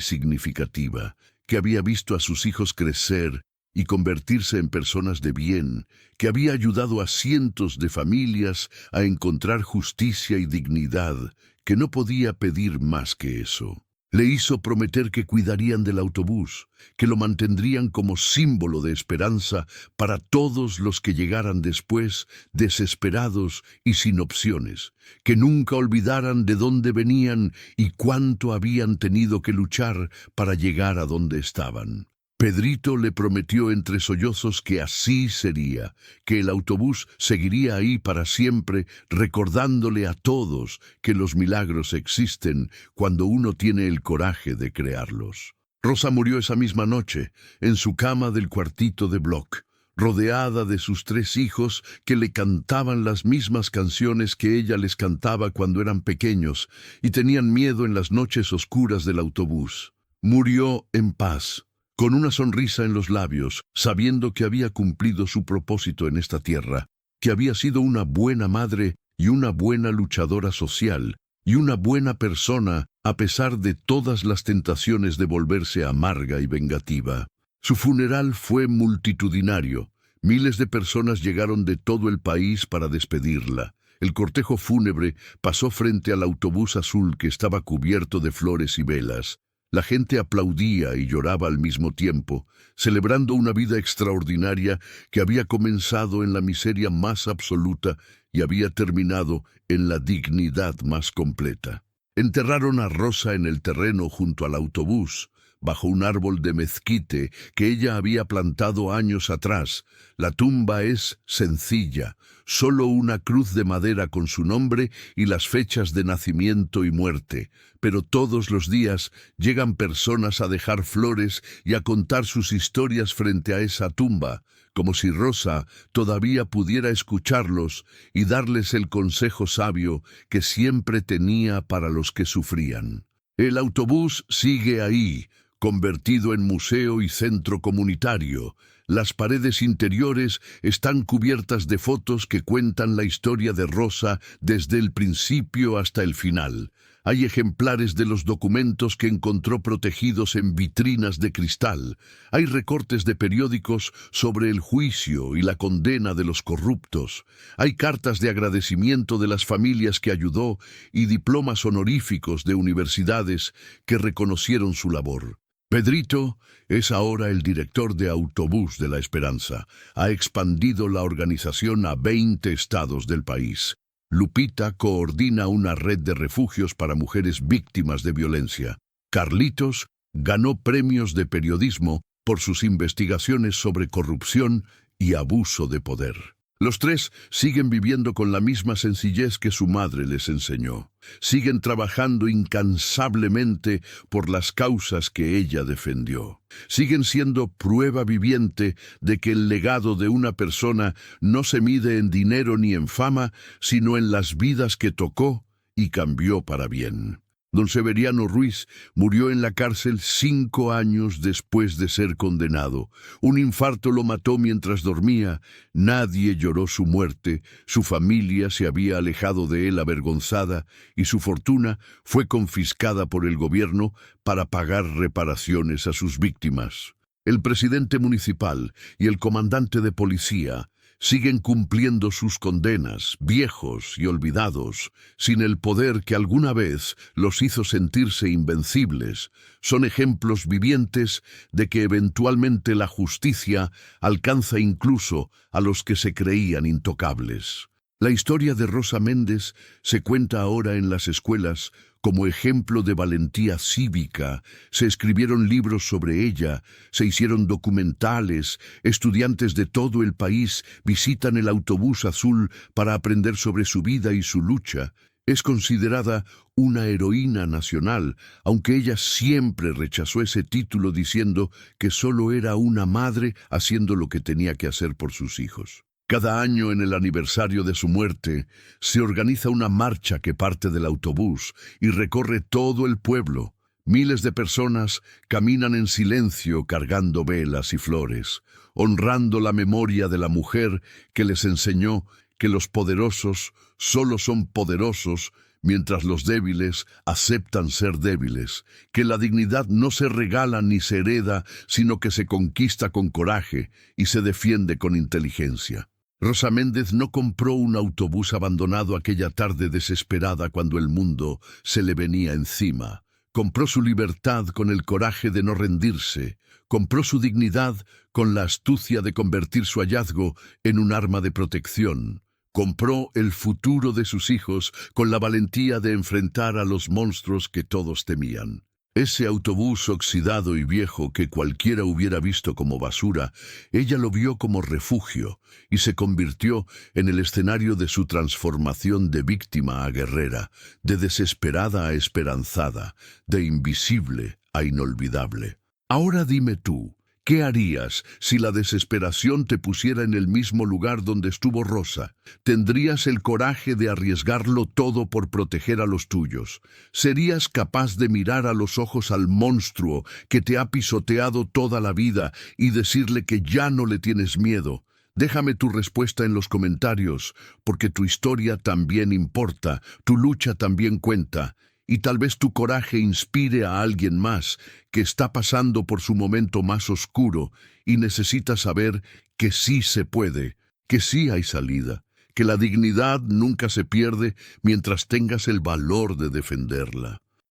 [SPEAKER 1] significativa, que había visto a sus hijos crecer y convertirse en personas de bien, que había ayudado a cientos de familias a encontrar justicia y dignidad, que no podía pedir más que eso. Le hizo prometer que cuidarían del autobús, que lo mantendrían como símbolo de esperanza para todos los que llegaran después, desesperados y sin opciones, que nunca olvidaran de dónde venían y cuánto habían tenido que luchar para llegar a donde estaban. Pedrito le prometió entre sollozos que así sería, que el autobús seguiría ahí para siempre, recordándole a todos que los milagros existen cuando uno tiene el coraje de crearlos. Rosa murió esa misma noche, en su cama del cuartito de Bloch, rodeada de sus 3 hijos que le cantaban las mismas canciones que ella les cantaba cuando eran pequeños y tenían miedo en las noches oscuras del autobús. Murió en paz, con una sonrisa en los labios, sabiendo que había cumplido su propósito en esta tierra, que había sido una buena madre y una buena luchadora social, y una buena persona a pesar de todas las tentaciones de volverse amarga y vengativa. Su funeral fue multitudinario. Miles de personas llegaron de todo el país para despedirla. El cortejo fúnebre pasó frente al autobús azul que estaba cubierto de flores y velas. La gente aplaudía y lloraba al mismo tiempo, celebrando una vida extraordinaria que había comenzado en la miseria más absoluta y había terminado en la dignidad más completa. Enterraron a Rosa en el terreno junto al autobús, bajo un árbol de mezquite que ella había plantado años atrás. La tumba es sencilla, solo una cruz de madera con su nombre y las fechas de nacimiento y muerte, pero todos los días llegan personas a dejar flores y a contar sus historias frente a esa tumba, como si Rosa todavía pudiera escucharlos y darles el consejo sabio que siempre tenía para los que sufrían. El autobús sigue ahí, convertido en museo y centro comunitario. Las paredes interiores están cubiertas de fotos que cuentan la historia de Rosa desde el principio hasta el final. Hay ejemplares de los documentos que encontró protegidos en vitrinas de cristal. Hay recortes de periódicos sobre el juicio y la condena de los corruptos. Hay cartas de agradecimiento de las familias que ayudó y diplomas honoríficos de universidades que reconocieron su labor. Pedrito es ahora el director de Autobús de la Esperanza. Ha expandido la organización a 20 estados del país. Lupita coordina una red de refugios para mujeres víctimas de violencia. Carlitos ganó premios de periodismo por sus investigaciones sobre corrupción y abuso de poder. Los 3 siguen viviendo con la misma sencillez que su madre les enseñó. Siguen trabajando incansablemente por las causas que ella defendió. Siguen siendo prueba viviente de que el legado de una persona no se mide en dinero ni en fama, sino en las vidas que tocó y cambió para bien. Don Severiano Ruiz murió en la cárcel 5 años después de ser condenado. Un infarto lo mató mientras dormía. Nadie lloró su muerte. Su familia se había alejado de él avergonzada y su fortuna fue confiscada por el gobierno para pagar reparaciones a sus víctimas. El presidente municipal y el comandante de policía siguen cumpliendo sus condenas, viejos y olvidados, sin el poder que alguna vez los hizo sentirse invencibles. Son ejemplos vivientes de que eventualmente la justicia alcanza incluso a los que se creían intocables. La historia de Rosa Méndez se cuenta ahora en las escuelas como ejemplo de valentía cívica. Se escribieron libros sobre ella, se hicieron documentales, estudiantes de todo el país visitan el autobús azul para aprender sobre su vida y su lucha. Es considerada una heroína nacional, aunque ella siempre rechazó ese título diciendo que solo era una madre haciendo lo que tenía que hacer por sus hijos. Cada año, en el aniversario de su muerte, se organiza una marcha que parte del autobús y recorre todo el pueblo. Miles de personas caminan en silencio cargando velas y flores, honrando la memoria de la mujer que les enseñó que los poderosos solo son poderosos mientras los débiles aceptan ser débiles, que la dignidad no se regala ni se hereda, sino que se conquista con coraje y se defiende con inteligencia. Rosa Méndez no compró un autobús abandonado aquella tarde desesperada cuando el mundo se le venía encima. compró su libertad con el coraje de no rendirse, compró su dignidad con la astucia de convertir su hallazgo en un arma de protección. Compró el futuro de sus hijos con la valentía de enfrentar a los monstruos que todos temían. Ese autobús oxidado y viejo que cualquiera hubiera visto como basura, ella lo vio como refugio y se convirtió en el escenario de su transformación de víctima a guerrera, de desesperada a esperanzada, de invisible a inolvidable. Ahora dime tú, ¿qué harías si la desesperación te pusiera en el mismo lugar donde estuvo Rosa? ¿Tendrías el coraje de arriesgarlo todo por proteger a los tuyos? ¿Serías capaz de mirar a los ojos al monstruo que te ha pisoteado toda la vida y decirle que ya no le tienes miedo? Déjame tu respuesta en los comentarios, porque tu historia también importa, tu lucha también cuenta. Y tal vez tu coraje inspire a alguien más que está pasando por su momento más oscuro y necesita saber que sí se puede, que sí hay salida, que la dignidad nunca se pierde mientras tengas el valor de defenderla.